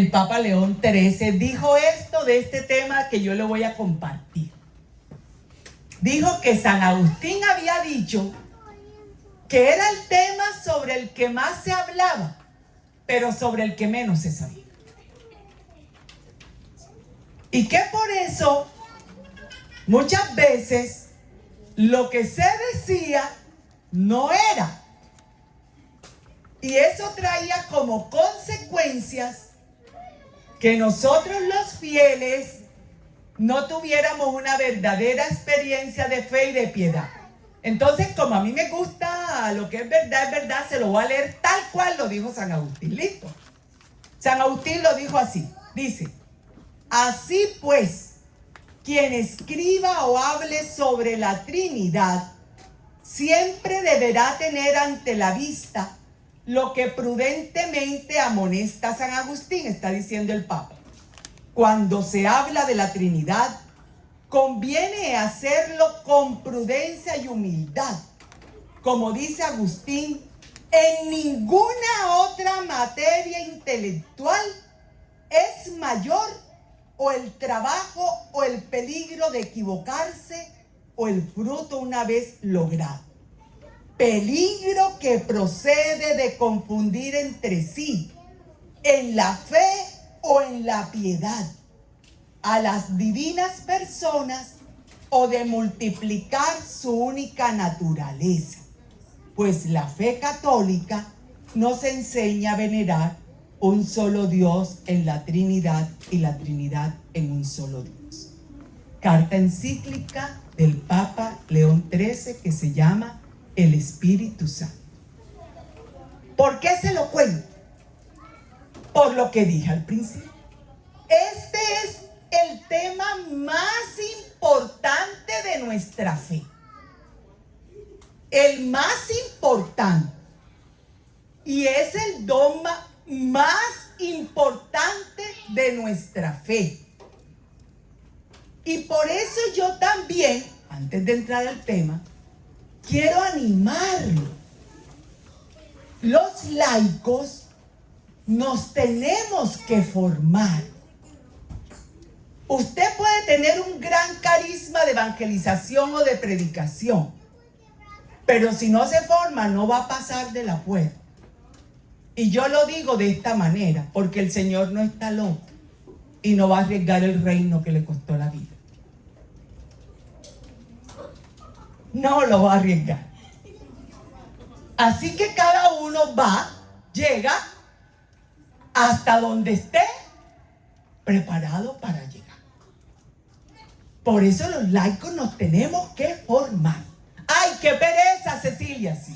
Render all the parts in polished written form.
El Papa León XIII dijo esto de este tema que yo le voy a compartir. Dijo que San Agustín había dicho que era el tema sobre el que más se hablaba, pero sobre el que menos se sabía. Y que por eso muchas veces lo que se decía no era. Y eso traía como consecuencias que nosotros los fieles no tuviéramos una verdadera experiencia de fe y de piedad. Entonces, como a mí me gusta lo que es verdad, se lo voy a leer tal cual lo dijo San Agustín. ¿Listo? San Agustín lo dijo así. Dice: así pues, quien escriba o hable sobre la Trinidad siempre deberá tener ante la vista lo que prudentemente amonesta San Agustín, está diciendo el Papa. Cuando se habla de la Trinidad, conviene hacerlo con prudencia y humildad. Como dice Agustín, en ninguna otra materia intelectual es mayor o el trabajo o el peligro de equivocarse o el fruto una vez logrado. Peligro que procede de confundir entre sí, en la fe o en la piedad, a las divinas personas o de multiplicar su única naturaleza. Pues la fe católica nos enseña a venerar un solo Dios en la Trinidad y la Trinidad en un solo Dios. Carta encíclica del Papa León XIII que se llama El Espíritu Santo. ¿Por qué se lo cuento? Por lo que dije al principio. Este es el tema más importante de nuestra fe. El más importante. Y es el dogma más importante de nuestra fe. Y por eso yo también, antes de entrar al tema, quiero animarlo. Los laicos nos tenemos que formar. Usted puede tener un gran carisma de evangelización o de predicación, pero si no se forma no va a pasar de la puerta. Y yo lo digo de esta manera, porque el Señor no está loco y no va a arriesgar el reino que le costó la vida. No lo va a arriesgar. Así que cada uno llega hasta donde esté preparado para llegar. Por eso los laicos nos tenemos que formar. ¡Ay, qué pereza, Cecilia! Sí.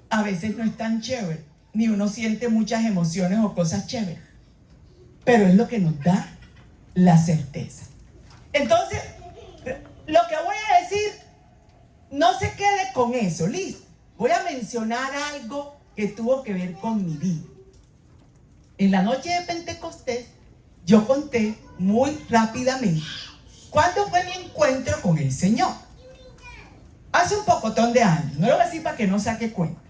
A veces no es tan chévere, ni uno siente muchas emociones o cosas chéveres, pero es lo que nos da la certeza. Entonces, lo que voy a decir, no se quede con eso, listo. Voy a mencionar algo que tuvo que ver con mi vida. En la noche de Pentecostés, yo conté muy rápidamente cuándo fue mi encuentro con el Señor. Hace un pocotón de años, no lo voy a decir para que no saque cuenta.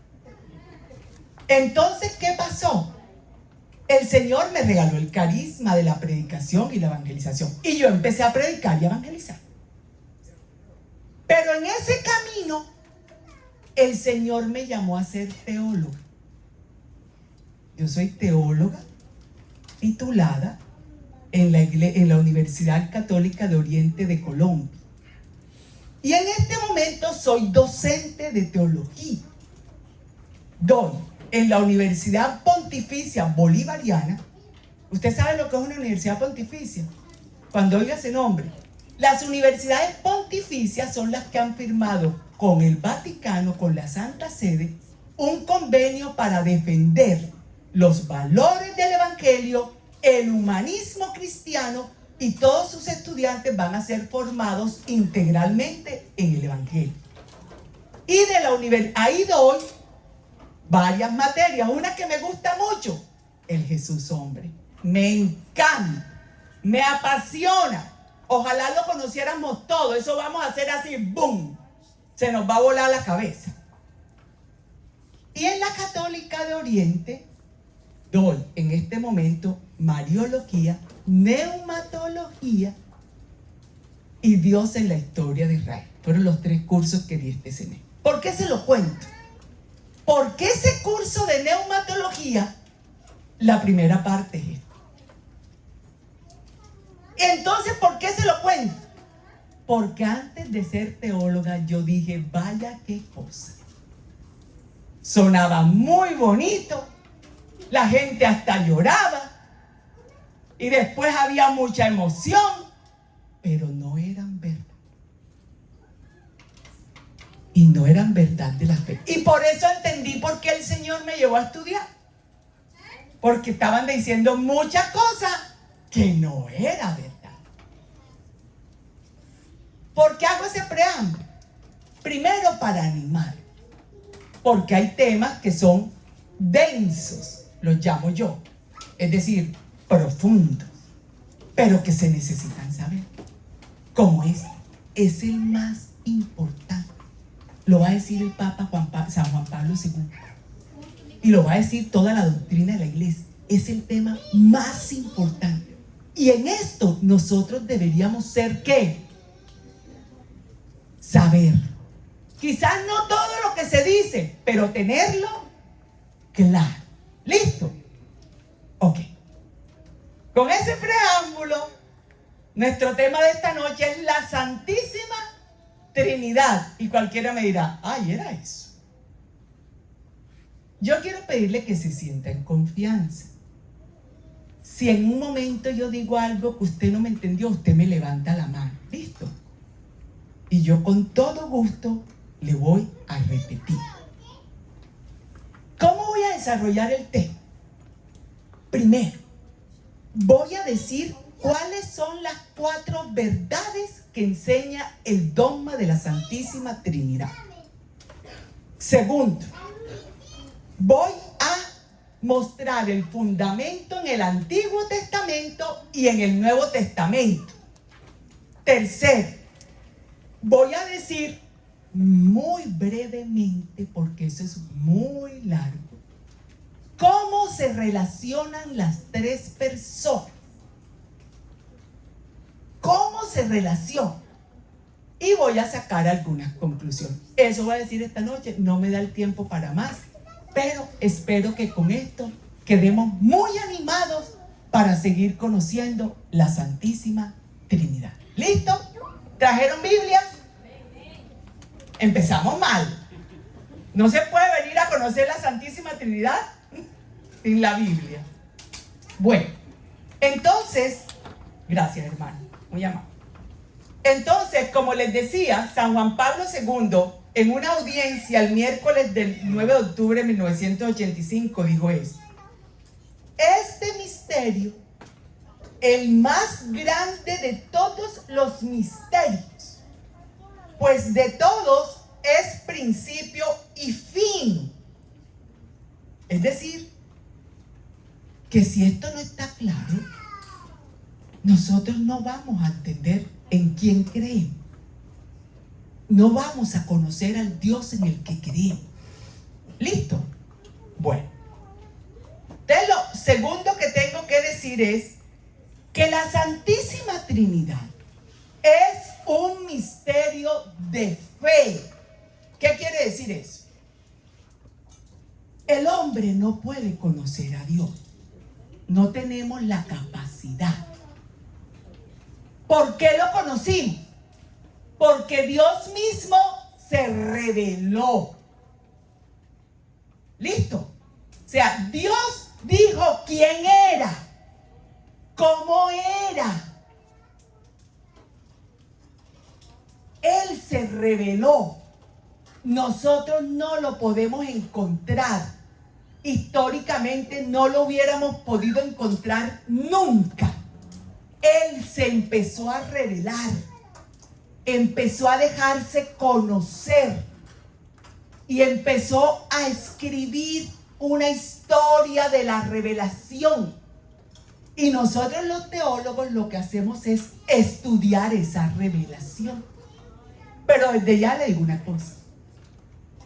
Entonces, ¿qué pasó? El Señor me regaló el carisma de la predicación y la evangelización. Y yo empecé a predicar y a evangelizar. Pero en ese camino, el Señor me llamó a ser teóloga. Yo soy teóloga titulada en la Universidad Católica de Oriente de Colombia. Y en este momento soy docente de teología. Doy en la Universidad Pontificia Bolivariana. ¿Usted sabe lo que es una universidad pontificia? Cuando oiga ese nombre. Las universidades pontificias son las que han firmado con el Vaticano, con la Santa Sede, un convenio para defender los valores del Evangelio, el humanismo cristiano, y todos sus estudiantes van a ser formados integralmente en el Evangelio. Y de la universidad, ahí doy varias materias. Una que me gusta mucho, el Jesús hombre. Me encanta, me apasiona. Ojalá lo conociéramos todo. Eso vamos a hacer así, ¡boom! Se nos va a volar la cabeza. Y en la Católica de Oriente doy en este momento Mariología, Neumatología y Dios en la historia de Israel. Fueron los 3 cursos que di este semestre. ¿Por qué se lo cuento? Porque ese curso de neumatología, la primera parte es esta. Entonces, ¿por qué se lo cuento? Porque antes de ser teóloga yo dije, vaya qué cosa. Sonaba muy bonito, la gente hasta lloraba y después había mucha emoción, pero no eran verdad. Y no eran verdad de la fe. Y por eso entendí por qué el Señor me llevó a estudiar. Porque estaban diciendo muchas cosas que no era verdad. ¿Por qué hago ese preámbulo? Primero, para animar. Porque hay temas que son densos, los llamo yo. Es decir, profundos. Pero que se necesitan saber. Como este. Es el más importante. Lo va a decir el Papa San Juan Pablo II. Y lo va a decir toda la doctrina de la iglesia. Es el tema más importante. Y en esto nosotros deberíamos ser ¿qué? Saber. Quizás no todo lo que se dice, pero tenerlo claro. ¿Listo? Ok. Con ese preámbulo, nuestro tema de esta noche es la Santísima Trinidad. Y cualquiera me dirá, ay, era eso. Yo quiero pedirle que se sienta en confianza. Si en un momento yo digo algo que usted no me entendió, usted me levanta la mano. ¿Listo? Y yo con todo gusto le voy a repetir. ¿Cómo voy a desarrollar el tema? Primero, voy a decir cuáles son las 4 verdades que enseña el dogma de la Santísima Trinidad. Segundo, voy a mostrar el fundamento en el Antiguo Testamento y en el Nuevo Testamento. Tercero, voy a decir muy brevemente, porque eso es muy largo, cómo se relacionan las 3 personas. ¿Cómo se relacionan? Y voy a sacar algunas conclusiones. Eso voy a decir esta noche, no me da el tiempo para más, pero espero que con esto quedemos muy animados para seguir conociendo la Santísima Trinidad. ¿Listo? ¿Trajeron Biblias? Empezamos mal. No se puede venir a conocer la Santísima Trinidad sin la Biblia. Bueno, entonces, gracias hermano, muy amable. Entonces, como les decía, San Juan Pablo II, en una audiencia el miércoles del 9 de octubre de 1985, dijo esto: este misterio, el más grande de todos los misterios, pues de todos es principio y fin. Es decir, que si esto no está claro, nosotros no vamos a entender en quién creemos. No vamos a conocer al Dios en el que creemos. ¿Listo? Bueno. Entonces, lo segundo que tengo que decir es que la Santísima Trinidad es un misterio de fe. ¿Qué quiere decir eso? El hombre no puede conocer a Dios. No tenemos la capacidad. ¿Por qué lo conocimos? Porque Dios mismo se reveló. ¿Listo? O sea, Dios dijo quién era, cómo era. Él se reveló. Nosotros no lo podemos encontrar. Históricamente no lo hubiéramos podido encontrar nunca. Él se empezó a revelar. Empezó a dejarse conocer. Y empezó a escribir una historia de la revelación. Y nosotros los teólogos lo que hacemos es estudiar esa revelación. Pero desde ya le digo una cosa.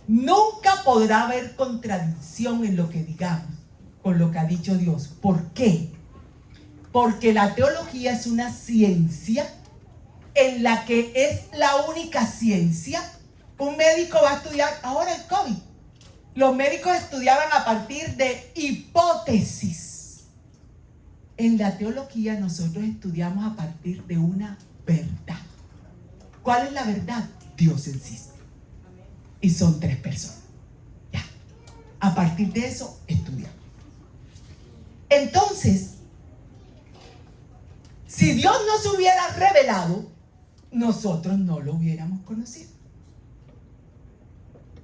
Nunca podrá haber contradicción en lo que digamos con lo que ha dicho Dios. ¿Por qué? Porque la teología es una ciencia en la que es la única ciencia. Un médico va a estudiar, ahora el COVID, los médicos estudiaban a partir de hipótesis. En la teología nosotros estudiamos a partir de una verdad. ¿Cuál es la verdad? Dios existe. Y son 3 personas. Ya. A partir de eso estudiamos. Entonces, si Dios nos hubiera revelado, nosotros no lo hubiéramos conocido.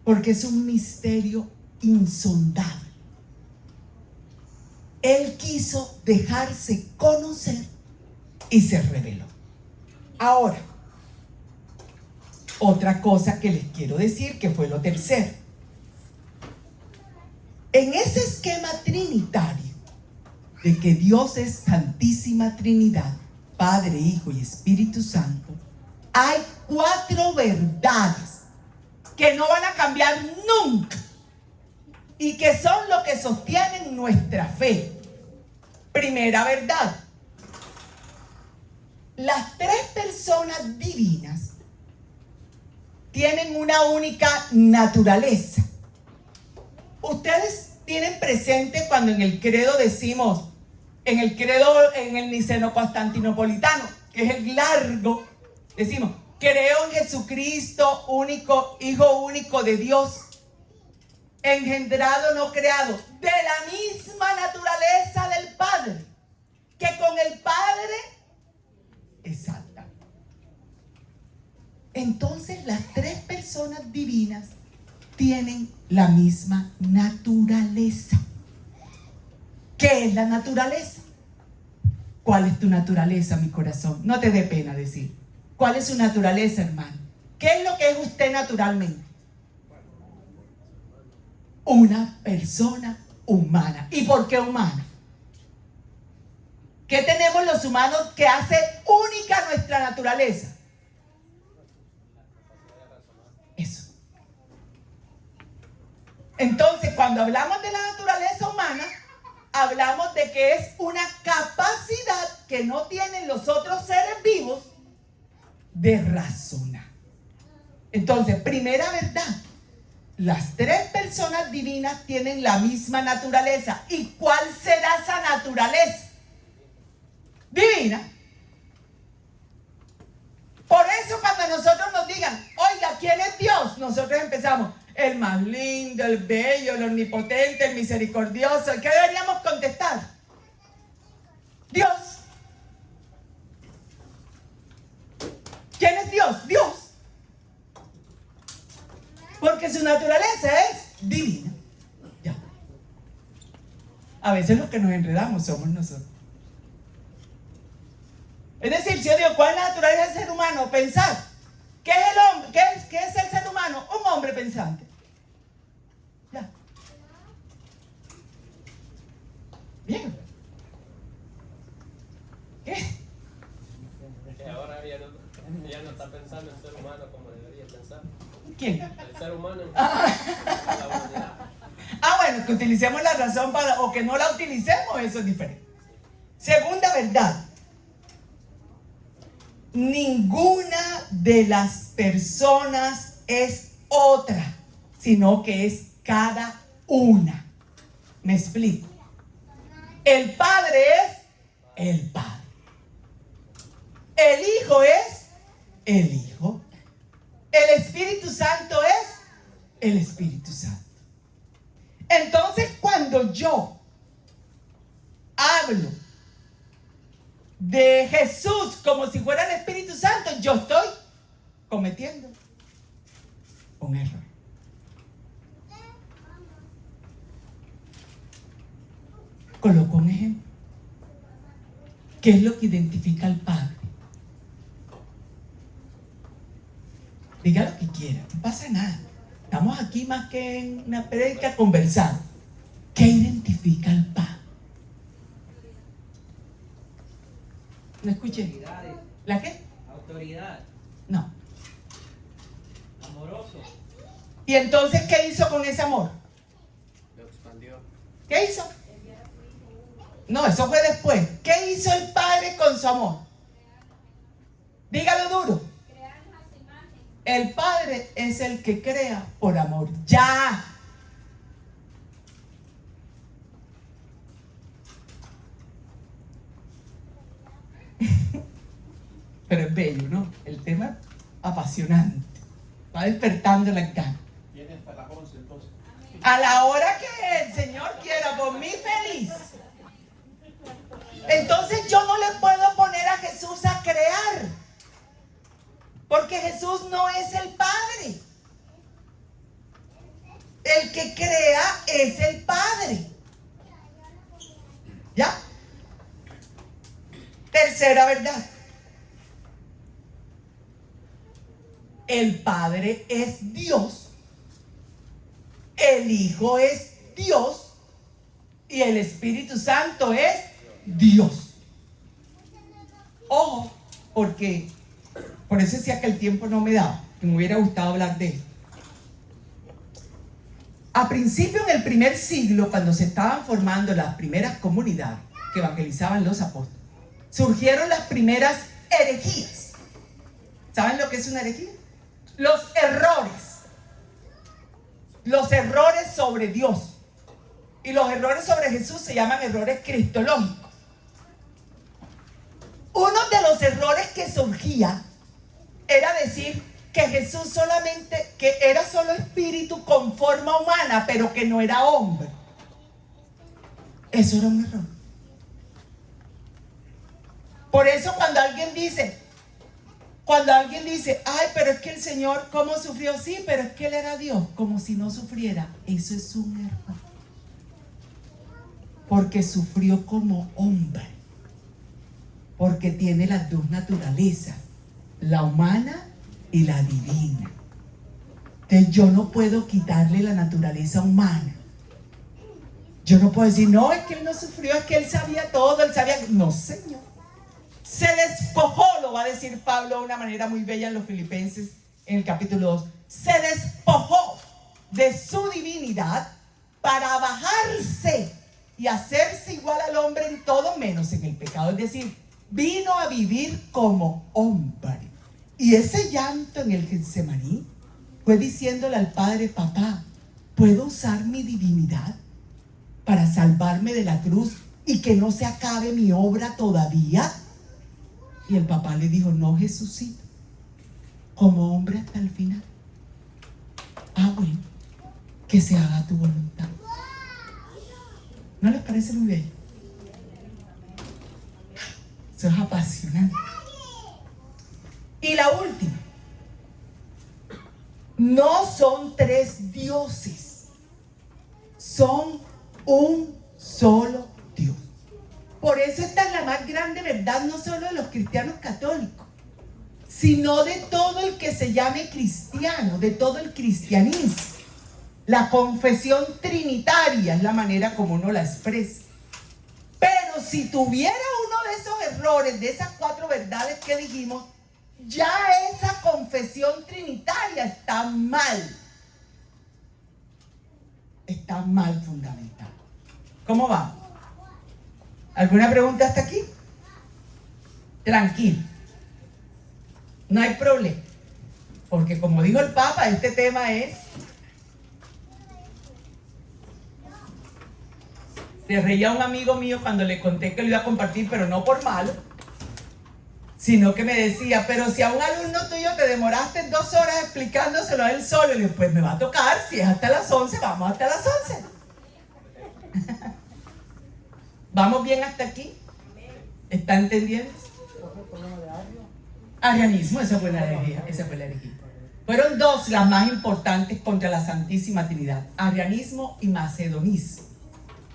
Porque es un misterio insondable. Él quiso dejarse conocer y se reveló. Ahora, otra cosa que les quiero decir, que fue lo tercero. En ese esquema trinitario de que Dios es Santísima Trinidad, Padre, Hijo y Espíritu Santo, hay 4 verdades que no van a cambiar nunca y que son lo que sostienen nuestra fe. Primera verdad: las 3 personas divinas tienen una única naturaleza. Ustedes tienen presente cuando en el credo decimos, en el niceno-constantinopolitano, que es el largo, decimos: creo en Jesucristo, único, Hijo único de Dios, engendrado, no creado, de la misma naturaleza del Padre, que con el Padre, exacta. Entonces las 3 personas divinas tienen la misma naturaleza. ¿Qué es la naturaleza? ¿Cuál es tu naturaleza, mi corazón? No te dé pena decir. ¿Cuál es su naturaleza, hermano? ¿Qué es lo que es usted naturalmente? Una persona humana. ¿Y por qué humana? ¿Qué tenemos los humanos que hace única nuestra naturaleza? Eso. Entonces, cuando hablamos de la naturaleza humana, hablamos de que es una capacidad que no tienen los otros seres vivos de razonar. Entonces, primera verdad: las 3 personas divinas tienen la misma naturaleza. ¿Y cuál será esa naturaleza? Divina. Por eso cuando nosotros nos digan, oiga, ¿quién es Dios? Nosotros empezamos: el más lindo, el bello, el omnipotente, el misericordioso. ¿Qué deberíamos contestar? Dios. ¿Quién es Dios? Dios. Porque su naturaleza es divina. Ya. A veces los que nos enredamos somos nosotros. Es decir, si yo digo, ¿cuál es la naturaleza del ser humano? Pensar. ¿Qué es el hombre? ¿Qué es el ser humano? Un hombre pensante. Ya. Bien. ¿Qué? Que ahora ya no está pensando el ser humano como debería pensar. ¿Quién? El ser humano en Ah. la humanidad. Bueno, que utilicemos la razón o que no la utilicemos, eso es diferente. Segunda verdad: ninguna de las personas es otra, sino que es cada una. ¿Me explico? El Padre es el Padre. El Hijo es el Hijo. El Espíritu Santo es el Espíritu Santo. Entonces, cuando yo hablo de Jesús como si fuera el Espíritu Santo, yo estoy cometiendo un error. Coloco un ejemplo. ¿Qué es lo que identifica al Padre? Diga lo que quiera, no pasa nada. Estamos aquí más que en una prédica conversando. ¿Qué identifica al Padre? ¿No escuché? ¿La qué? Autoridad. No. Amoroso. ¿Y entonces qué hizo con ese amor? Lo expandió. ¿Qué hizo? No, eso fue después. ¿Qué hizo el Padre con su amor? Dígalo duro. El Padre es el que crea por amor. Ya. Pero es bello, ¿no? El tema apasionante. Va despertando las ganas. Viene hasta las 11 entonces. A la hora que el Señor quiera, por mí feliz. Entonces yo no le puedo poner a Jesús a crear, porque Jesús no es el Padre. El que crea es el Padre. ¿Ya? Tercera verdad. El Padre es Dios, el Hijo es Dios y el Espíritu Santo es Dios. Ojo, porque por eso decía que el tiempo no me daba, que me hubiera gustado hablar de esto. A principio, en el primer siglo, cuando se estaban formando las primeras comunidades que evangelizaban los apóstoles, surgieron las primeras herejías. ¿Saben lo que es una herejía? Los errores sobre Dios y los errores sobre Jesús se llaman errores cristológicos. Uno de los errores que surgía era decir que Jesús solamente, que era solo espíritu con forma humana, pero que no era hombre. Eso era un error. Por eso cuando alguien dice, ay, pero es que el Señor, ¿cómo sufrió? Sí, pero es que Él era Dios, como si no sufriera. Eso es un error. Porque sufrió como hombre. Porque tiene las dos naturalezas, la humana y la divina. Entonces yo no puedo quitarle la naturaleza humana. Yo no puedo decir, no, es que Él no sufrió, es que Él sabía todo, Él sabía... No, Señor. Se despojó, lo va a decir Pablo de una manera muy bella en los Filipenses, en el capítulo 2. Se despojó de su divinidad para bajarse y hacerse igual al hombre en todo, menos en el pecado. Es decir, vino a vivir como hombre. Y ese llanto en el Getsemaní fue diciéndole al Padre, papá, ¿puedo usar mi divinidad para salvarme de la cruz y que no se acabe mi obra todavía? Y el papá le dijo, no, Jesucito, como hombre hasta el final. Ah, bueno, que se haga tu voluntad. ¿No les parece muy bello? Eso es apasionante. Y la última. No son tres dioses. Son un solo Dios. Por eso esta es la más grande verdad, no solo de los cristianos católicos, sino de todo el que se llame cristiano, de todo el cristianismo. La confesión trinitaria es la manera como uno la expresa. Pero si tuviera uno de esos errores, de esas 4 verdades que dijimos, ya esa confesión trinitaria está mal. Está mal fundamentada. ¿Cómo vamos? ¿Alguna pregunta hasta aquí? Tranquilo. No hay problema. Porque como dijo el Papa, este tema es... Se reía un amigo mío cuando le conté que lo iba a compartir, pero no por malo, sino que me decía, pero si a un alumno tuyo te demoraste 2 horas explicándoselo a él solo, y le digo, pues me va a tocar, si es hasta las 11, vamos hasta las 11. ¿Vamos bien hasta aquí? ¿Está entendiendo? Arrianismo, esa fue la herejía, Fueron 2 las más importantes contra la Santísima Trinidad, arrianismo y macedonismo.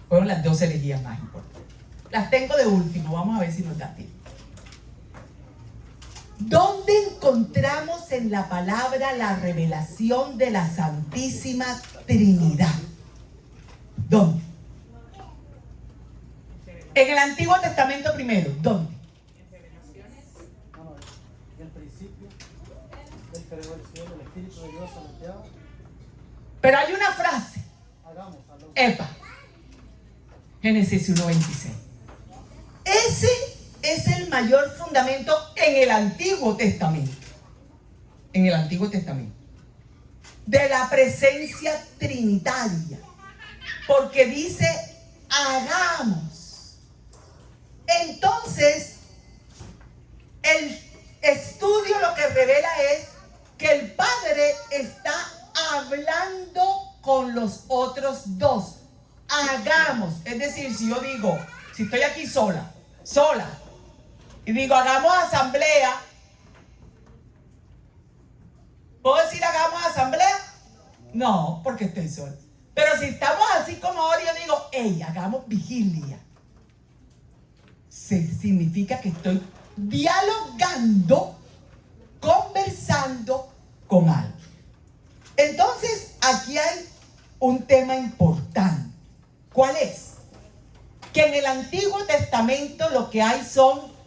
Fueron las 2 herejías más importantes. Las tengo de último, vamos a ver si nos da tiempo. ¿Dónde encontramos en la palabra la revelación de la Santísima Trinidad? ¿Dónde? En el Antiguo Testamento primero, ¿dónde? En Revelaciones. En el principio, Él creó el cielo, el Espíritu de Dios anunciaba. Pero hay una frase. Hagamos. Epa. Génesis 1:26. el mayor fundamento en el Antiguo Testamento. En el Antiguo Testamento. De la presencia trinitaria. Porque dice, hagamos. Entonces, el estudio lo que revela es que el Padre está hablando con los otros dos. Hagamos. Es decir, si yo digo, si estoy aquí sola, y digo, hagamos asamblea, ¿puedo decir hagamos asamblea? No, porque estoy sola. Pero si estamos así como ahora, yo digo, hey, hagamos vigilia. Significa que estoy dialogando, conversando con alguien. Entonces, aquí hay un tema importante. ¿Cuál es? Que en el Antiguo Testamento lo que hay son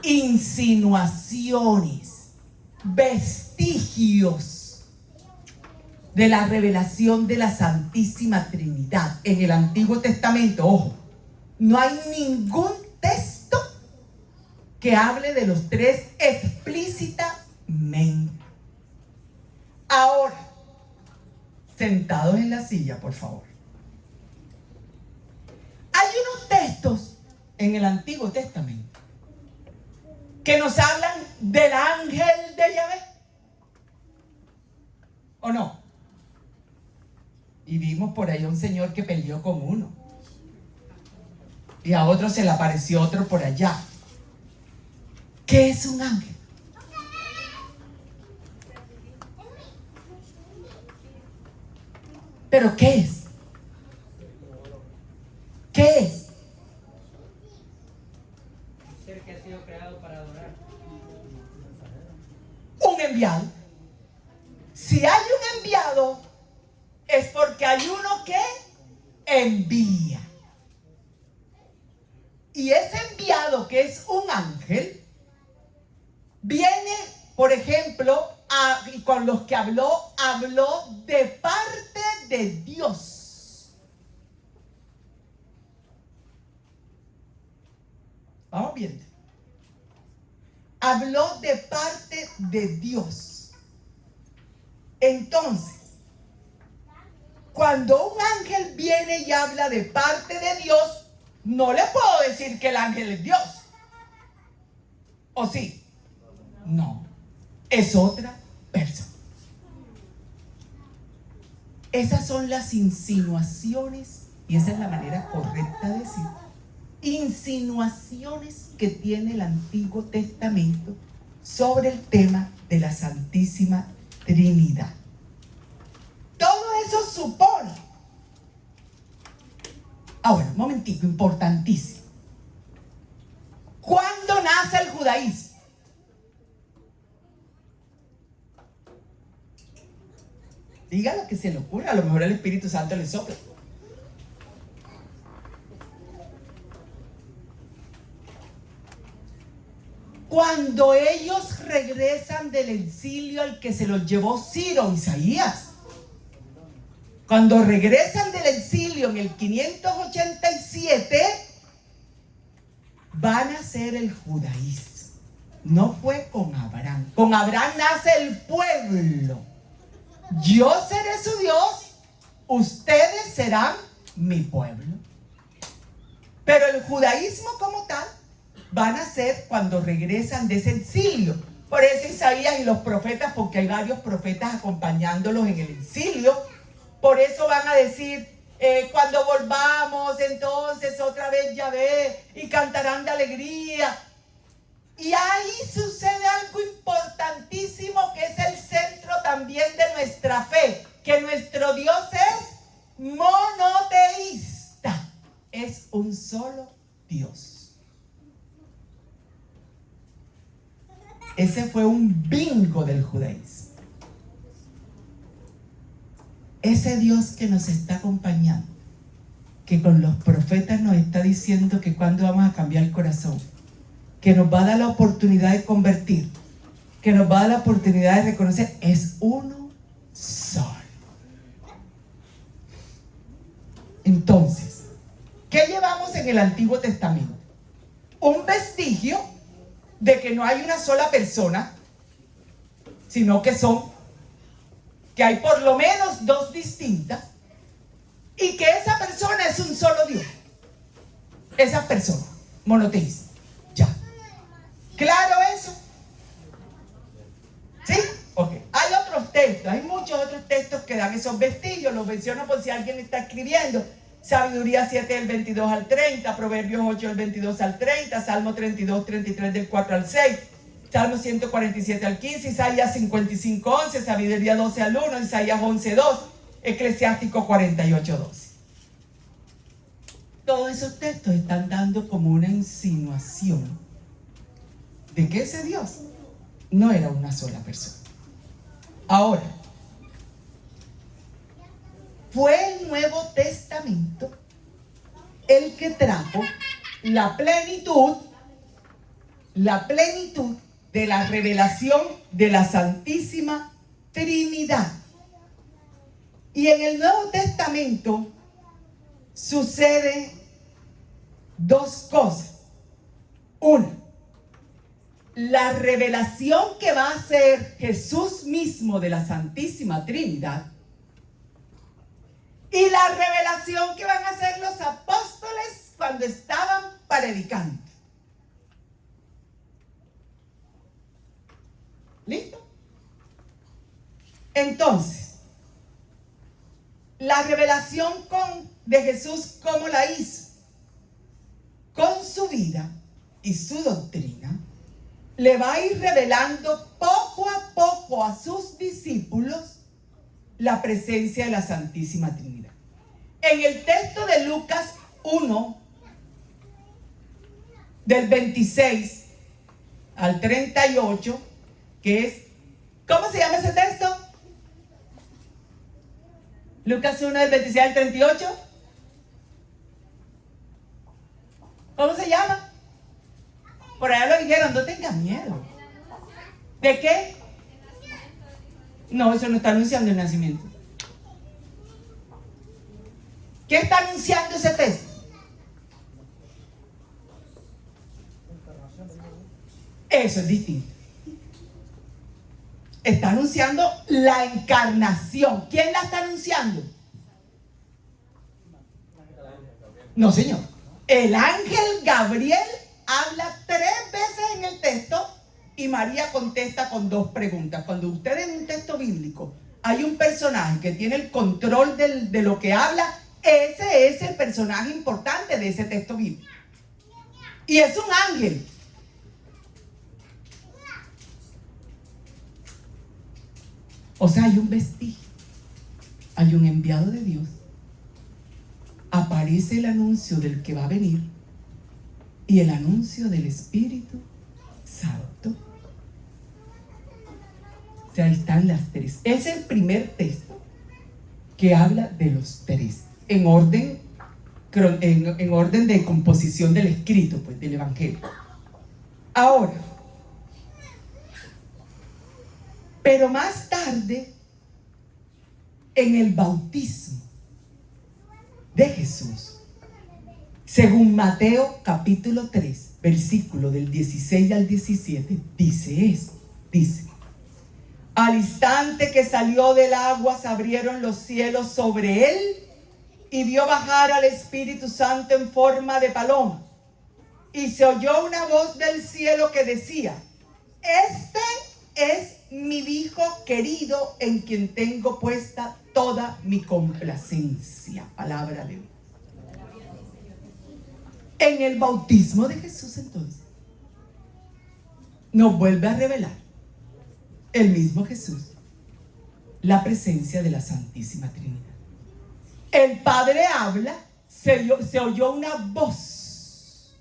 insinuaciones, vestigios de la revelación de la Santísima Trinidad. En el Antiguo Testamento, ojo, no hay ningún texto que hable de los tres explícitamente. Ahora, sentados en la silla, por favor. Hay unos textos en el Antiguo Testamento que nos hablan del ángel de Yahvé. ¿O no? Y vimos por ahí a un señor que peleó con uno. Y a otro se le apareció otro por allá. ¿Qué es un ángel? ¿Pero qué es? ¿Qué es? Un ser que ha sido creado para adorar. Un enviado. Si hay un enviado, es porque hay uno que envía. Y ese enviado, que es un ángel, viene, por ejemplo, y con los que habló de parte de Dios. Vamos viendo. Habló de parte de Dios. Entonces, cuando un ángel viene y habla de parte de Dios, no le puedo decir que el ángel es Dios. ¿O sí? No. Es otra persona. Esas son las insinuaciones, y esa es la manera correcta de decir. Insinuaciones que tiene el Antiguo Testamento sobre el tema de la Santísima Trinidad. Todo eso supone. Ahora, un momentito, importantísimo. ¿Cuándo nace el judaísmo? Diga lo que se le ocurra, a lo mejor el Espíritu Santo le sopla. Cuando ellos regresan del exilio al que se los llevó Ciro, Isaías. Cuando regresan del exilio en el 587, van a ser el judaísmo. No fue con Abraham. Con Abraham nace el pueblo. Yo seré su Dios, ustedes serán mi pueblo. Pero el judaísmo como tal van a ser cuando regresan de ese exilio. Por eso Isaías y los profetas, porque hay varios profetas acompañándolos en el exilio, por eso van a decir, cuando volvamos entonces otra vez Yahvé, y cantarán de alegría. Y ahí sucede algo importantísimo que es el centro también de nuestra fe, que nuestro Dios es monoteísta, es un solo Dios. Ese fue un bingo del judaísmo. Ese Dios que nos está acompañando, que con los profetas nos está diciendo que cuando vamos a cambiar el corazón, que nos va a dar la oportunidad de convertir, que nos va a dar la oportunidad de reconocer, es uno solo. Entonces, ¿qué llevamos en el Antiguo Testamento? Un vestigio de que no hay una sola persona, sino que hay por lo menos dos distintas, y que esa persona es un solo Dios. Esa persona, monoteísta. Ya. ¿Claro eso? ¿Sí? Ok. Hay otros textos, hay muchos otros textos que dan esos vestigios. Los menciono por si alguien está escribiendo. Sabiduría 7 del 22 al 30, Proverbios 8 del 22 al 30, Salmo 32, 33 del 4 al 6, Salmo 147 al 15, Isaías 55, 11, Sabiduría 12 al 1, Isaías 11, 2, Eclesiástico 48, 12. Todos esos textos están dando como una insinuación de que ese Dios no era una sola persona. Ahora, fue el Nuevo Testamento el que trajo la plenitud de la revelación de la Santísima Trinidad. Y en el Nuevo Testamento suceden dos cosas. Una, la revelación que va a hacer Jesús mismo de la Santísima Trinidad, y la revelación que van a hacer los apóstoles cuando estaban predicando. ¿Listo? Entonces, la revelación de Jesús, ¿cómo la hizo? Con su vida y su doctrina, le va a ir revelando poco a poco a sus discípulos la presencia de la Santísima Trinidad. En el texto de Lucas 1, del 26 al 38, que es, ¿cómo se llama ese texto? Lucas 1, del 26 al 38. ¿Cómo se llama? Por allá lo dijeron, no tengan miedo. ¿De qué? No, eso no está anunciando el nacimiento. ¿Qué está anunciando ese texto? Eso es distinto. Está anunciando la encarnación. ¿Quién la está anunciando? No, señor. El ángel Gabriel habla 3 veces en el texto y María contesta con 2 preguntas. Cuando usted en un texto bíblico hay un personaje que tiene el control de lo que habla, ese es el personaje importante de ese texto bíblico. Y es un ángel. O sea, hay un vestigio, hay un enviado de Dios. Aparece el anuncio del que va a venir y el anuncio del Espíritu Santo. O sea, ahí están las 3. Es el primer texto que habla de los 3 en orden de composición del escrito, pues, del Evangelio. Ahora, pero más tarde, en el bautismo de Jesús, según Mateo capítulo 3, versículo del 16 al 17, dice eso, dice: al instante que salió del agua se abrieron los cielos sobre él y vio bajar al Espíritu Santo en forma de paloma. Y se oyó una voz del cielo que decía: este es mi Hijo querido en quien tengo puesta toda mi complacencia. Palabra de Dios. En el bautismo de Jesús, entonces, nos vuelve a revelar el mismo Jesús la presencia de la Santísima Trinidad. El Padre habla, se oyó una voz.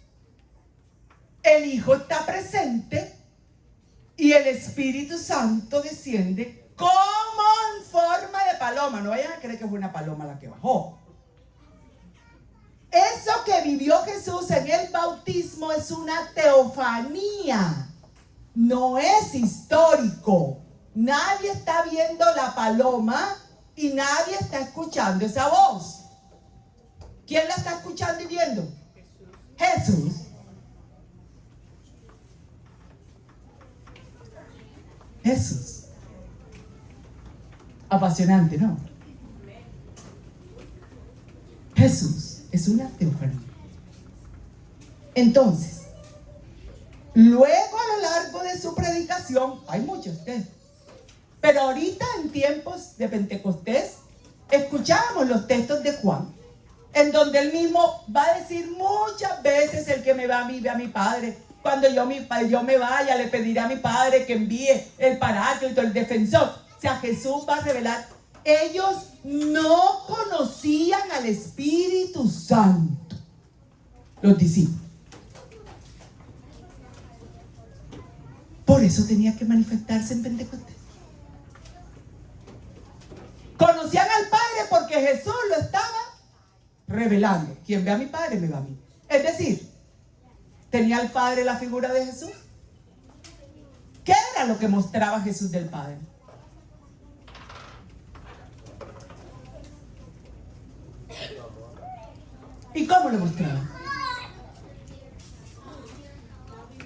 El Hijo está presente y el Espíritu Santo desciende como en forma de paloma. No vayan a creer que fue una paloma la que bajó. Eso que vivió Jesús en el bautismo es una teofanía. No es histórico. Nadie está viendo la paloma y nadie está escuchando esa voz. ¿Quién la está escuchando y viendo? Jesús. Jesús. Apasionante, ¿no? Jesús es una teofanía. Entonces, luego a lo largo de su predicación, hay muchos textos, pero ahorita en tiempos de Pentecostés, escuchábamos los textos de Juan, en donde él mismo va a decir muchas veces: el que me va a mí, ve a mi Padre. Cuando yo me vaya, le pediré a mi Padre que envíe el Paráclito, el Defensor. O sea, Jesús va a revelar. Ellos no conocían al Espíritu Santo, los discípulos. Por eso tenía que manifestarse en Pentecostés. Conocían al Padre porque Jesús lo estaba revelando. Quien ve a mi Padre, me ve a mí. Es decir, ¿tenía el Padre la figura de Jesús? ¿Qué era lo que mostraba Jesús del Padre? ¿Y cómo lo mostraba?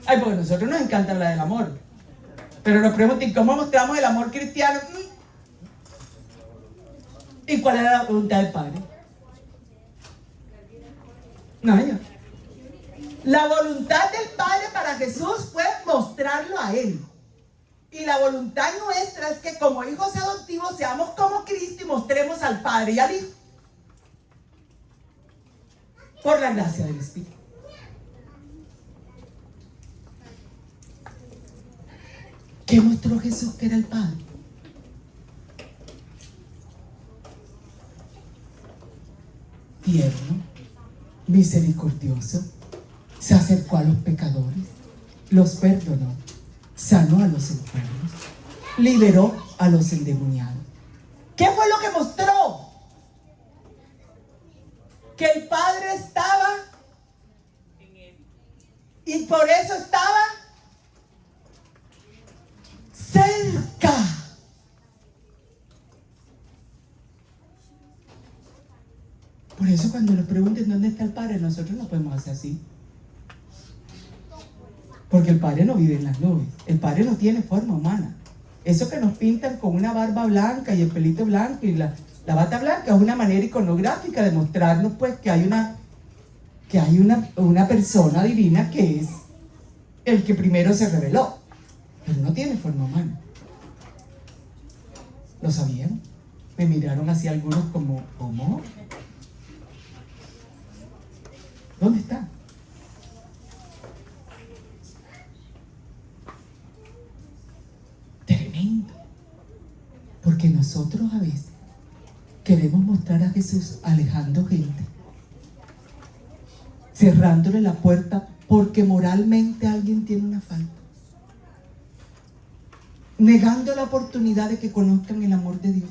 Ay, porque a nosotros nos encanta hablar del amor. Pero nos preguntan: ¿cómo mostramos el amor cristiano? ¿Y cuál era la voluntad del Padre? No, señor. La voluntad del Padre para Jesús fue mostrarlo a Él. Y la voluntad nuestra es que como hijos adoptivos seamos como Cristo y mostremos al Padre y al Hijo. Por la gracia del Espíritu. ¿Qué mostró Jesús que era el Padre? Tierno, misericordioso, se acercó a los pecadores, los perdonó, sanó a los enfermos, liberó a los endemoniados. ¿Qué fue lo que mostró? Que el Padre estaba en él. Y por eso estaba cerca. Por eso cuando nos pregunten dónde está el Padre, nosotros no podemos hacer así. Porque el Padre no vive en las nubes. El Padre no tiene forma humana. Eso que nos pintan con una barba blanca y el pelito blanco y la bata blanca es una manera iconográfica de mostrarnos pues que hay una persona divina que es el que primero se reveló. Pero no tiene forma humana. ¿Lo sabían? Me miraron así algunos como, ¿cómo? ¿Dónde está? Tremendo. Porque nosotros a veces queremos mostrar a Jesús alejando gente, cerrándole la puerta porque moralmente alguien tiene una falta, negando la oportunidad de que conozcan el amor de Dios.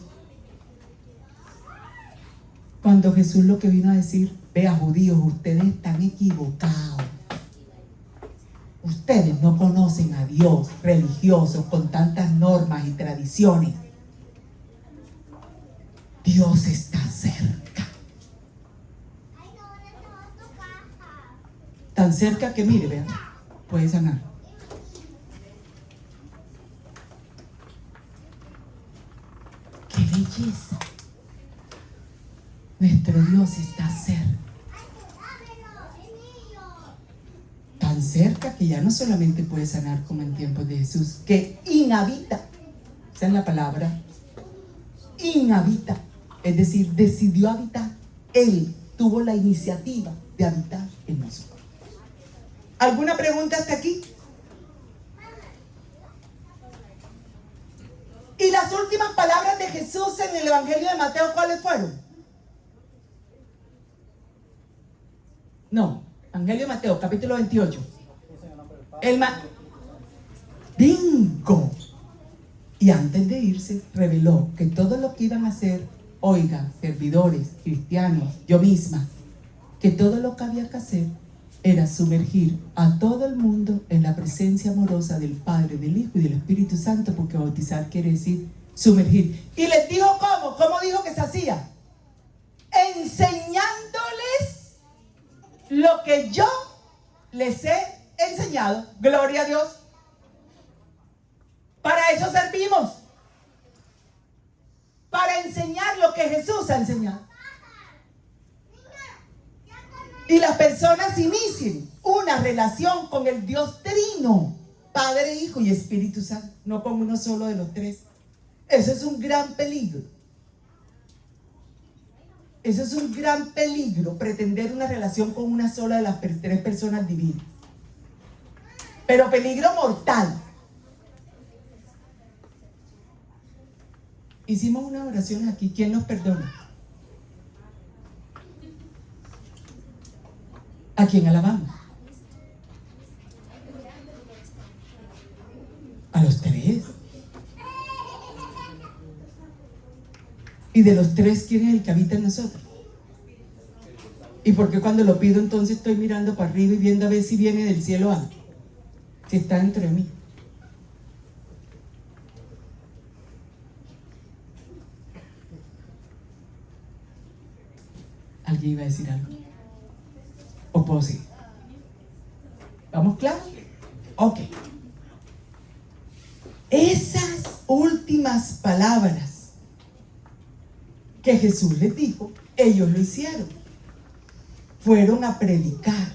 Cuando Jesús lo que vino a decir: vea, judíos, ustedes están equivocados. Ustedes no conocen a Dios, religiosos, con tantas normas y tradiciones. Dios está cerca. Tan cerca que, mire, vean, puede sanar. ¡Qué belleza! Nuestro Dios está cerca. Tan cerca que ya no solamente puede sanar como en tiempos de Jesús, que inhabita. Esa es la palabra. Inhabita. Es decir, decidió habitar. Él tuvo la iniciativa de habitar en nosotros. ¿Alguna pregunta hasta aquí? Y las últimas palabras de Jesús en el Evangelio de Mateo, ¿cuáles fueron? No, Evangelio de Mateo, capítulo 28. ¡Bingo! Y antes de irse, reveló que todo lo que iban a hacer, oigan, servidores, cristianos, yo misma, que todo lo que había que hacer era sumergir a todo el mundo en la presencia amorosa del Padre, del Hijo y del Espíritu Santo, porque bautizar quiere decir sumergir. Y les dijo cómo. ¿Cómo dijo que se hacía? Enseñándoles lo que yo les he enseñado. Gloria a Dios. Para eso servimos. Para enseñar lo que Jesús ha enseñado. Y las personas inicien una relación con el Dios Trino, Padre, Hijo y Espíritu Santo, no con uno solo de los tres. Eso es un gran peligro. Eso es un gran peligro, pretender una relación con una sola de las tres personas divinas. Pero peligro mortal. Hicimos una oración aquí. ¿Quién nos perdona? ¿A quién alabamos? A los tres. Y de los tres, ¿quién es el que habita en nosotros? ¿Y por qué cuando lo pido entonces estoy mirando para arriba y viendo a ver si viene del cielo algo? Si está dentro de mí. ¿Alguien iba a decir algo? ¿O puedo seguir? ¿Vamos claros? Ok. Esas últimas palabras que Jesús les dijo, ellos lo hicieron. Fueron a predicar.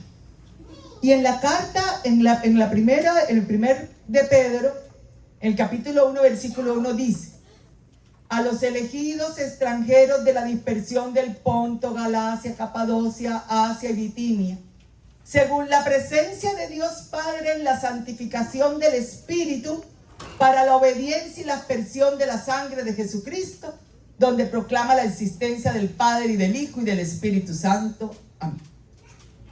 Y en la carta, en el primer de Pedro, el capítulo 1, versículo 1 dice: a los elegidos extranjeros de la dispersión del Ponto, Galacia, Capadocia, Asia y Bitinia, según la presencia de Dios Padre en la santificación del Espíritu, para la obediencia y la aspersión de la sangre de Jesucristo, donde proclama la existencia del Padre y del Hijo y del Espíritu Santo. Amén.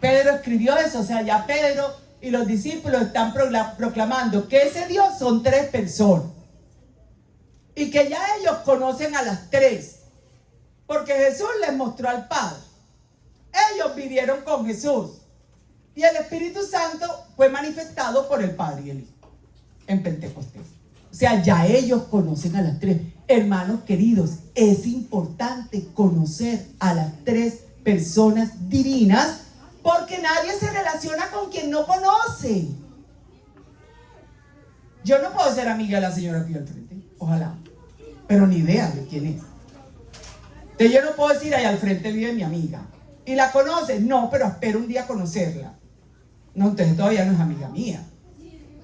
Pedro escribió eso, o sea, ya Pedro y los discípulos están proclamando que ese Dios son tres personas. Y que ya ellos conocen a las tres. Porque Jesús les mostró al Padre. Ellos vivieron con Jesús. Y el Espíritu Santo fue manifestado por el Padre y el Hijo en Pentecostés. O sea, ya ellos conocen a las tres. Hermanos queridos, es importante conocer a las tres personas divinas, porque nadie se relaciona con quien no conoce. Yo no puedo ser amiga de la señora aquí al frente. Ojalá. Pero ni idea de quién es. Entonces yo no puedo decir, ahí al frente vive mi amiga. ¿Y la conoces? No, pero espero un día conocerla. No, entonces todavía no es amiga mía.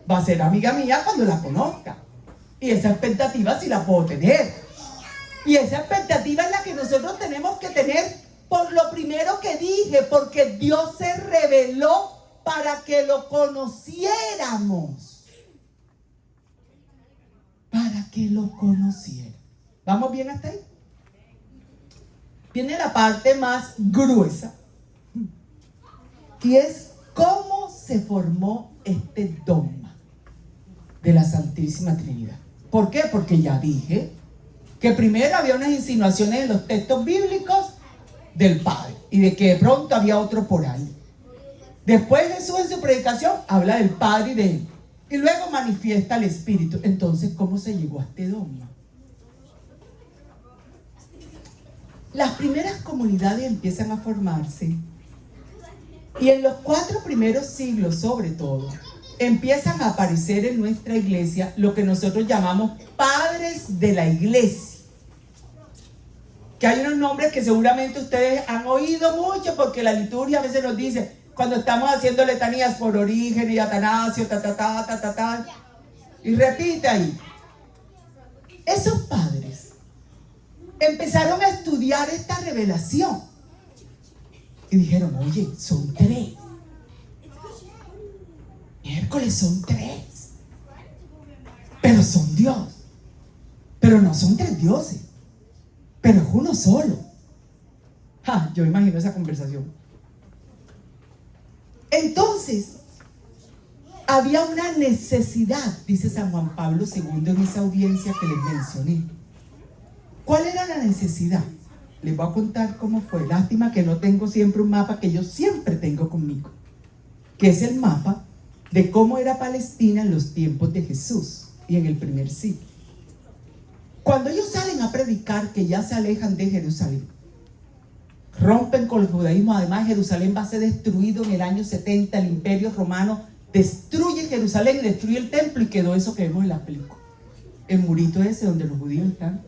Va a ser amiga mía cuando la conozca. Y esa expectativa sí la puedo tener. Y esa expectativa es la que nosotros tenemos que tener por lo primero que dije, porque Dios se reveló para que lo conociéramos. Para que lo conociera. ¿Vamos bien hasta ahí? Viene la parte más gruesa. Y es cómo se formó este dogma de la Santísima Trinidad. ¿Por qué? Porque ya dije que primero había unas insinuaciones en los textos bíblicos del Padre y de que de pronto había otro por ahí. Después Jesús en su predicación habla del Padre y de Él. Y luego manifiesta el Espíritu. Entonces, ¿cómo se llegó a este dogma? Las primeras comunidades empiezan a formarse. Y en los 4 primeros siglos, sobre todo, empiezan a aparecer en nuestra iglesia lo que nosotros llamamos padres de la iglesia. Que hay unos nombres que seguramente ustedes han oído mucho, porque la liturgia a veces nos dice, cuando estamos haciendo letanías por Origen y Atanasio, y repite ahí. Esos padres empezaron a estudiar esta revelación y dijeron, oye, son 3. Miércoles son 3. Pero son Dios. Pero no son 3 dioses. Pero es uno solo. Yo imagino esa conversación. Entonces, había una necesidad, dice San Juan Pablo II en esa audiencia que les mencioné. ¿Cuál era la necesidad? Les voy a contar cómo fue. Lástima que no tengo siempre un mapa que yo siempre tengo conmigo, que es el mapa de cómo era Palestina en los tiempos de Jesús y en el primer siglo. Cuando ellos salen a predicar, que ya se alejan de Jerusalén, rompen con el judaísmo. Además, Jerusalén va a ser destruido en el año 70. El imperio romano destruye Jerusalén y destruye el templo, y quedó eso que vemos en las películas. el murito ese donde los judíos están.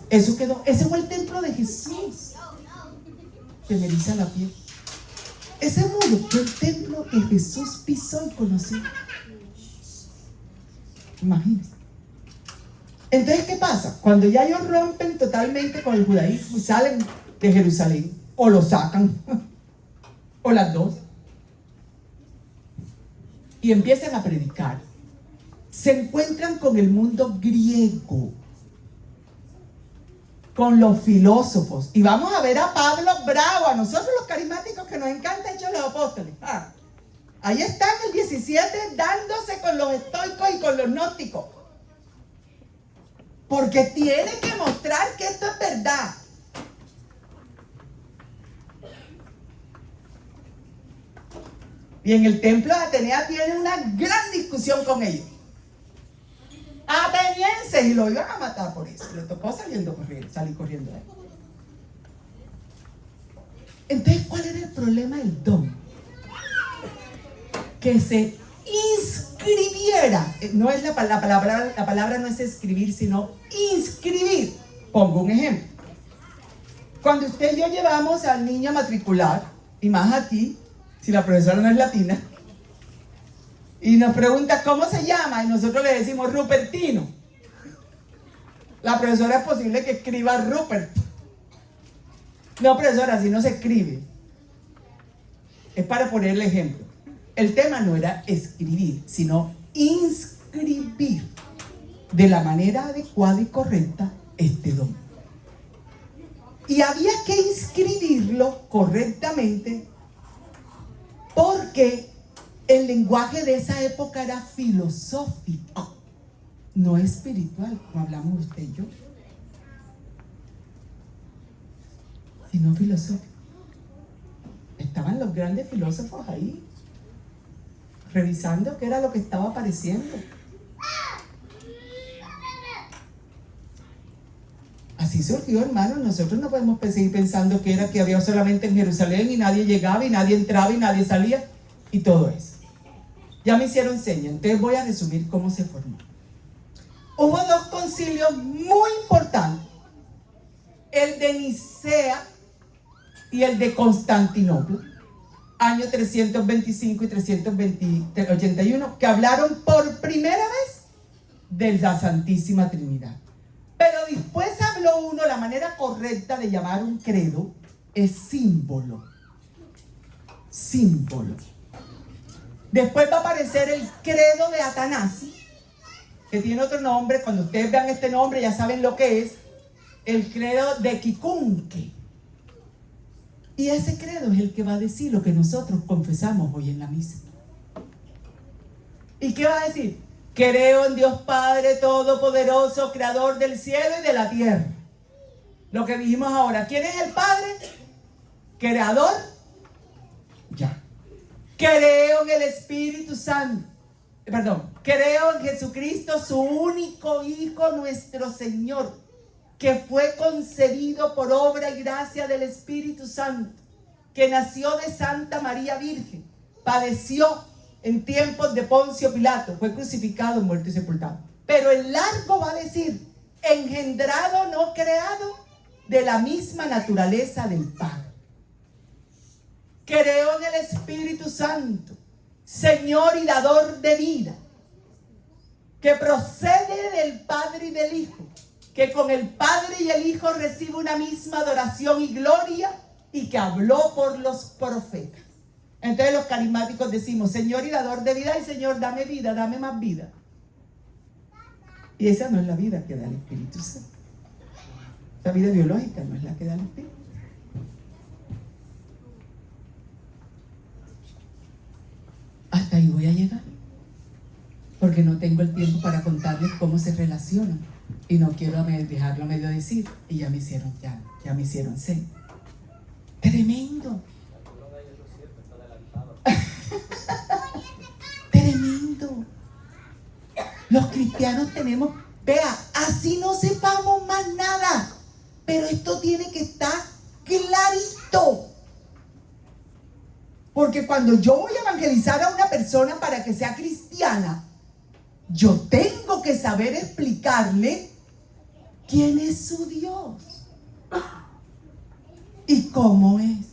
Eso quedó, ese fue el templo de Jesús. Que me eriza la piel. Ese muro fue el templo que Jesús pisó y conoció. Imagínense. Entonces, ¿qué pasa? Cuando ya ellos rompen totalmente con el judaísmo y salen de Jerusalén, o lo sacan, o las dos, y empiezan a predicar, se encuentran con el mundo griego, con los filósofos, y vamos a ver a Pablo bravo, a nosotros los carismáticos que nos encanta Hechos de los Apóstoles. Ahí están el 17 dándose con los estoicos y con los gnósticos, porque tiene que mostrar que esto es verdad. Y en el templo de Atenea tiene una gran discusión con ellos. Atenienses, y lo iban a matar por eso. Le tocó salir corriendo. Entonces, ¿cuál era el problema del don? Que se inscribiera. No es la palabra no es escribir, sino inscribir. Pongo un ejemplo. Cuando usted y yo llevamos al niño a matricular, y más aquí, si la profesora no es latina, y nos pregunta cómo se llama, y nosotros le decimos Rupertino, la profesora es posible que escriba Rupert. No, profesora, así no se escribe. Es para ponerle ejemplo. El tema no era escribir, sino inscribir de la manera adecuada y correcta este don. Y había que inscribirlo correctamente porque el lenguaje de esa época era filosófico, no espiritual, como hablamos usted y yo, sino filosófico. Estaban los grandes filósofos ahí, revisando qué era lo que estaba apareciendo. Así surgió, hermano. Nosotros no podemos seguir pensando que era que había solamente en Jerusalén y nadie llegaba y nadie entraba y nadie salía y todo eso. Ya me hicieron señas, entonces voy a resumir cómo se formó. Hubo dos concilios muy importantes, el de Nicea y el de Constantinopla, año 325 y 381, que hablaron por primera vez de la Santísima Trinidad. Pero después habló uno, la manera correcta de llamar un credo es símbolo. Símbolo. Después va a aparecer el credo de Atanasio, que tiene otro nombre. Cuando ustedes vean este nombre ya saben lo que es. El credo de Quicunque. Y ese credo es el que va a decir lo que nosotros confesamos hoy en la misa. ¿Y qué va a decir? Creo en Dios Padre Todopoderoso, Creador del cielo y de la tierra. Lo que dijimos ahora. ¿Quién es el Padre? Creador. Ya. Creo en el Espíritu Santo. Creo en Jesucristo, su único Hijo, nuestro Señor, que fue concebido por obra y gracia del Espíritu Santo, que nació de Santa María Virgen, padeció en tiempos de Poncio Pilato, fue crucificado, muerto y sepultado. Pero el largo va a decir, engendrado, no creado, de la misma naturaleza del Padre. Creo en el Espíritu Santo, Señor y dador de vida, que procede del Padre y del Hijo, que con el Padre y el Hijo recibe una misma adoración y gloria, y que habló por los profetas. Entonces los carismáticos decimos, Señor y dador de vida, y Señor, dame vida, dame más vida. Y esa no es la vida que da el Espíritu Santo. La vida biológica no es la que da el Espíritu. Hasta ahí voy a llegar, porque no tengo el tiempo para contarles cómo se relacionan, y no quiero dejarlo a medio decir, y ya me hicieron señas. Tremendo. Tremendo. Los cristianos tenemos, vea, así no sepamos más nada, pero esto tiene que estar clarito. Porque cuando yo voy a evangelizar a una persona para que sea cristiana, yo tengo que saber explicarle quién es su Dios y cómo es.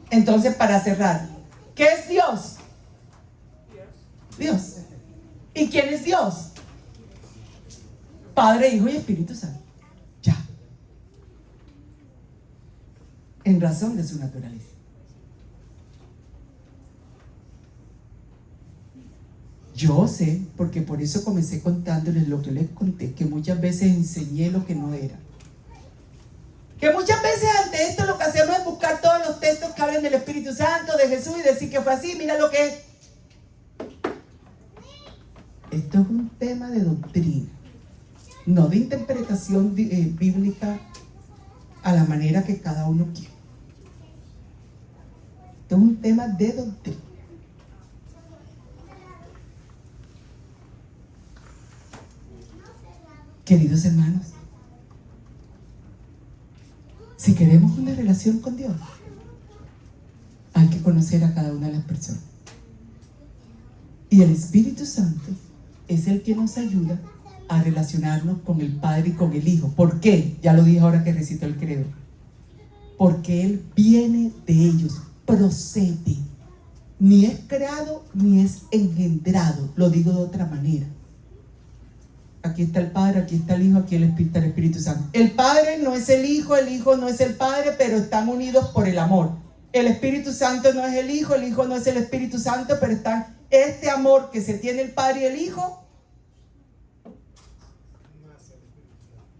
Entonces, para cerrar, ¿qué es Dios? Dios. ¿Y quién es Dios? Padre, Hijo y Espíritu Santo. Ya. En razón de su naturaleza. Yo sé, porque por eso comencé contándoles lo que les conté, que muchas veces enseñé lo que no era. Que muchas veces ante esto lo que hacemos es buscar todos los textos que hablan del Espíritu Santo, de Jesús, y decir que fue así, mira lo que es. Esto es un tema de doctrina, no de interpretación bíblica a la manera que cada uno quiere. Esto es un tema de doctrina. Queridos hermanos, si queremos una relación con Dios, hay que conocer a cada una de las personas. Y el Espíritu Santo es el que nos ayuda a relacionarnos con el Padre y con el Hijo. ¿Por qué? Ya lo dije ahora que recito el credo. Porque Él viene de ellos, procede. Ni es creado ni es engendrado. Lo digo de otra manera. Aquí está el Padre, aquí está el Hijo, aquí está el Espíritu Santo. El Padre no es el Hijo no es el Padre, pero están unidos por el amor. El Espíritu Santo no es el Hijo no es el Espíritu Santo, pero están este amor que se tiene el Padre y el Hijo.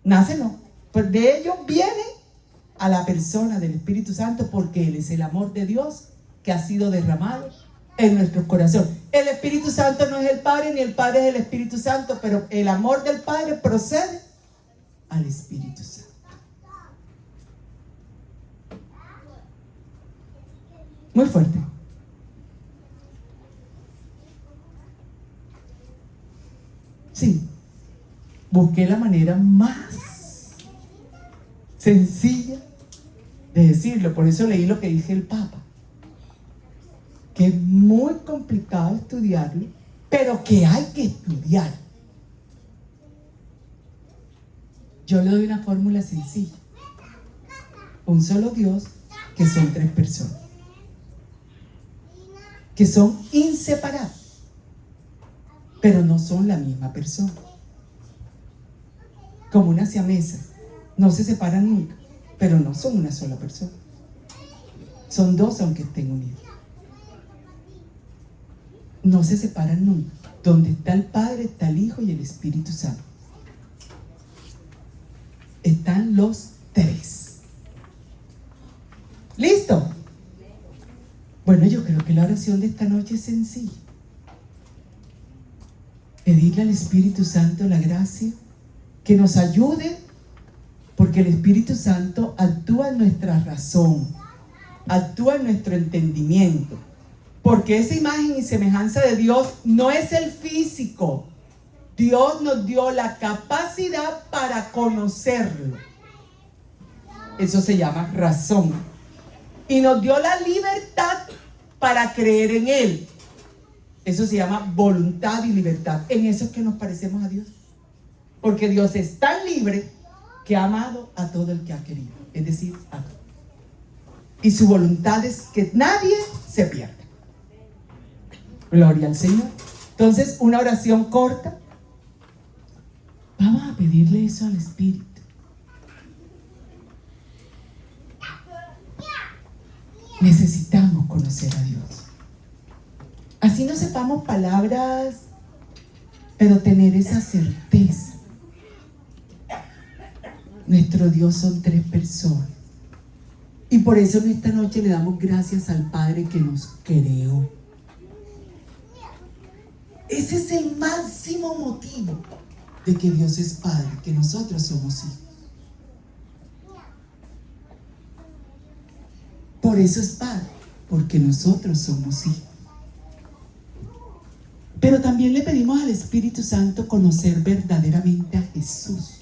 Nace no. Pues de ellos viene a la persona del Espíritu Santo, porque Él es el amor de Dios que ha sido derramado en nuestro corazón. El Espíritu Santo no es el Padre, ni el Padre es el Espíritu Santo, pero el amor del Padre procede al Espíritu Santo. Muy fuerte. Sí, busqué la manera más sencilla de decirlo, por eso leí lo que dice el Papa, que es muy complicado estudiarlo, pero que hay que estudiar. Yo le doy una fórmula sencilla: un solo Dios, que son tres personas, que son inseparables, pero no son la misma persona. Como una siamesa, no se separan nunca, pero no son una sola persona. Son dos aunque estén unidos. No se separan nunca. Donde está el Padre, está el Hijo y el Espíritu Santo. Están los tres. ¿Listo? Bueno, yo creo que la oración de esta noche es sencilla. Pedirle al Espíritu Santo la gracia que nos ayude, porque el Espíritu Santo actúa en nuestra razón, actúa en nuestro entendimiento, porque esa imagen y semejanza de Dios no es el físico. Dios nos dio la capacidad para conocerlo. Eso se llama razón. Y nos dio la libertad para creer en Él. Eso se llama voluntad y libertad. En eso es que nos parecemos a Dios. Porque Dios es tan libre que ha amado a todo el que ha querido. Es decir, a todos. Y su voluntad es que nadie se pierda. Gloria al Señor. Entonces, una oración corta. Vamos a pedirle eso al Espíritu. Necesitamos conocer a Dios. Así no sepamos palabras, pero tener esa certeza. Nuestro Dios son tres personas. Y por eso en esta noche le damos gracias al Padre que nos creó. Ese es el máximo motivo de que Dios es Padre, que nosotros somos hijos. Por eso es Padre, porque nosotros somos hijos. Pero también le pedimos al Espíritu Santo conocer verdaderamente a Jesús.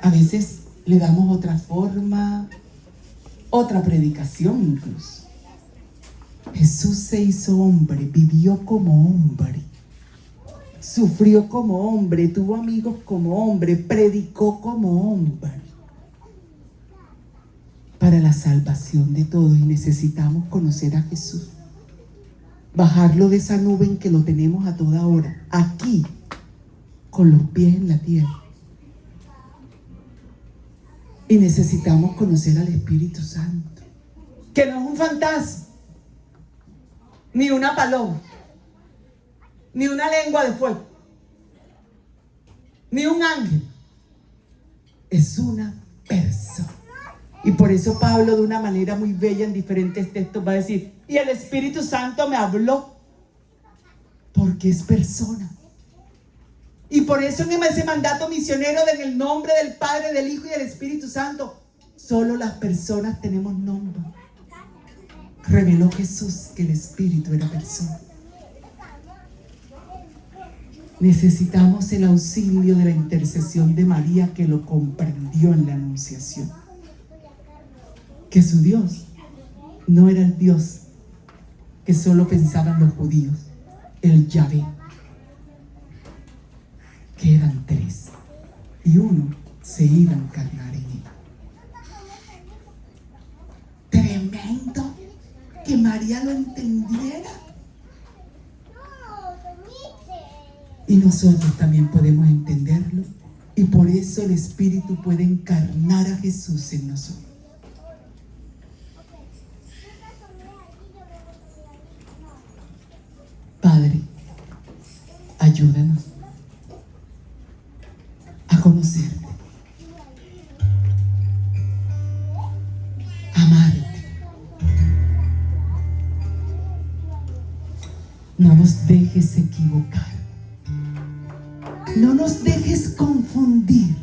A veces le damos otra forma, otra predicación incluso. Jesús se hizo hombre, vivió como hombre, sufrió como hombre, tuvo amigos como hombre, predicó como hombre para la salvación de todos. Y necesitamos conocer a Jesús, bajarlo de esa nube en que lo tenemos a toda hora, aquí, con los pies en la tierra. Y necesitamos conocer al Espíritu Santo, que no es un fantasma, ni una paloma, ni una lengua de fuego, ni un ángel. Es una persona. Y por eso Pablo, de una manera muy bella en diferentes textos, va a decir: y el Espíritu Santo me habló, porque es persona. Y por eso en ese mandato misionero, en el nombre del Padre, del Hijo y del Espíritu Santo, solo las personas tenemos nombre. Reveló Jesús que el Espíritu era persona. Necesitamos el auxilio de la intercesión de María, que lo comprendió en la Anunciación. Que su Dios no era el Dios que solo pensaban los judíos, el Yahvé, que eran tres, y uno se iba a encarnar en él. Tremendo que María lo entendiera. Y nosotros también podemos entenderlo, y por eso el Espíritu puede encarnar a Jesús en nosotros. Padre, ayúdanos a conocerte, a amarte. No nos dejes equivocar, no nos dejes confundir.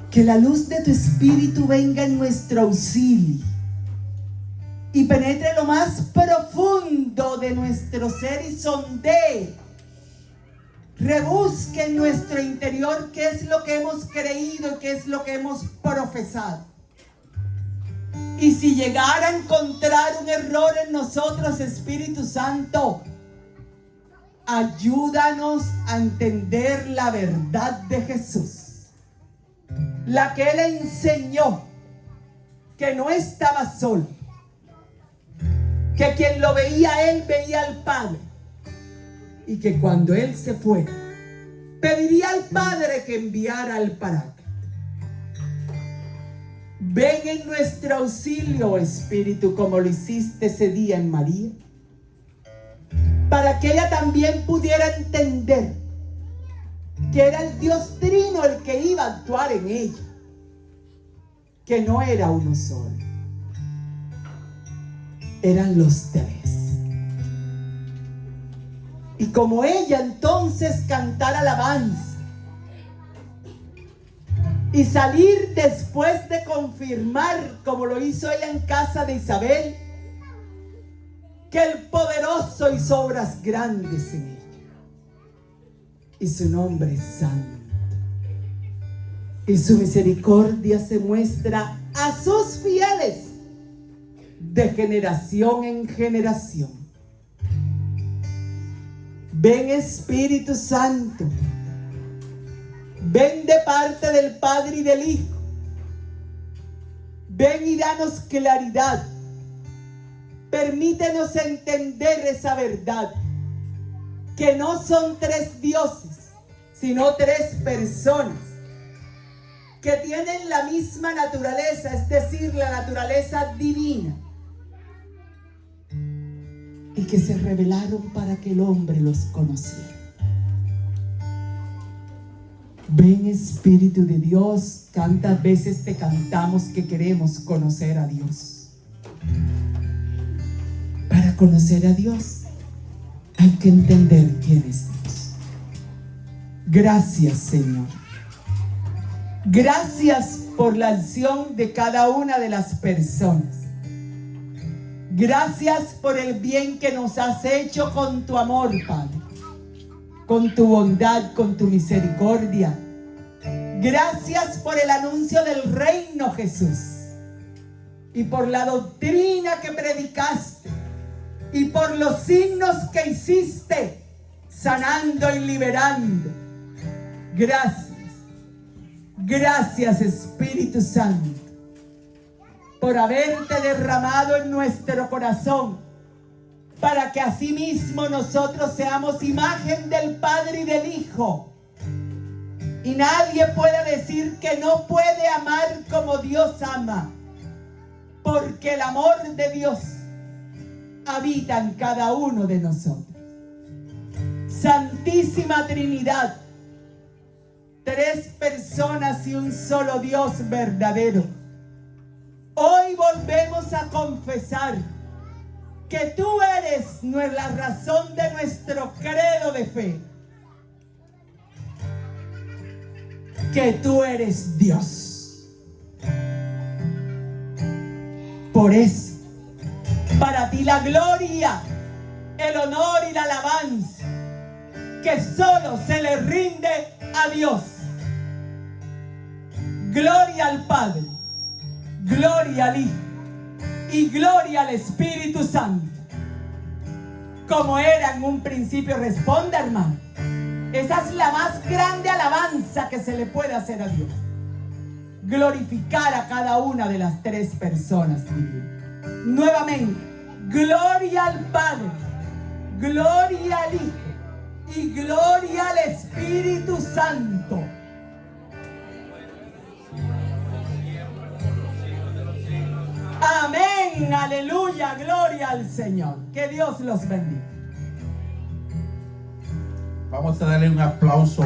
Que la luz de tu Espíritu venga en nuestro auxilio y penetre lo más profundo de nuestro ser y sondee, rebusque en nuestro interior qué es lo que hemos creído y qué es lo que hemos profesado. Y si llegara a encontrar un error en nosotros, Espíritu Santo, ayúdanos a entender la verdad de Jesús, la que Él enseñó, que no estaba solo, que quien lo veía a Él veía al Padre, y que cuando Él se fue, pediría al Padre que enviara al Paráclito. Ven en nuestro auxilio, Espíritu, como lo hiciste ese día en María, para que ella también pudiera entender que era el Dios Trino el que iba a actuar en ella, que no era uno solo, eran los tres. Y como ella entonces cantar alabanza y salir después de confirmar, como lo hizo ella en casa de Isabel, que el poderoso hizo obras grandes en ella, y su nombre es santo, y su misericordia se muestra a sus fieles de generación en generación. Ven, Espíritu Santo, ven de parte del Padre y del Hijo, ven y danos claridad, permítenos entender esa verdad, que no son tres dioses, sino tres personas, que tienen la misma naturaleza, es decir, la naturaleza divina, y que se revelaron para que el hombre los conociera. Ven, Espíritu de Dios, tantas veces te cantamos que queremos conocer a Dios. Para conocer a Dios hay que entender quién es Dios. Gracias, Señor. Gracias por la acción de cada una de las personas. Gracias por el bien que nos has hecho con tu amor, Padre, con tu bondad, con tu misericordia. Gracias por el anuncio del reino, Jesús, y por la doctrina que predicaste, y por los signos que hiciste, sanando y liberando. Gracias. Gracias, Espíritu Santo, por haberte derramado en nuestro corazón, para que asimismo nosotros seamos imagen del Padre y del Hijo. Y nadie puede decir que no puede amar como Dios ama, porque el amor de Dios habita en cada uno de nosotros. Santísima Trinidad, 3 personas y un solo Dios verdadero. Hoy volvemos a confesar que tú eres la razón de nuestro credo de fe. Que tú eres Dios. Por eso, para ti la gloria, el honor y la alabanza, que solo se le rinde a Dios. Gloria al Padre, gloria al Hijo y gloria al Espíritu Santo, como era en un principio. Responde, hermano. Esa es la más grande alabanza que se le puede hacer a Dios. Glorificar a cada una de las 3 personas divinas. Nuevamente, gloria al Padre, gloria al Hijo y gloria al Espíritu Santo. Amén, aleluya, gloria al Señor. Que Dios los bendiga. Vamos a darle un aplauso.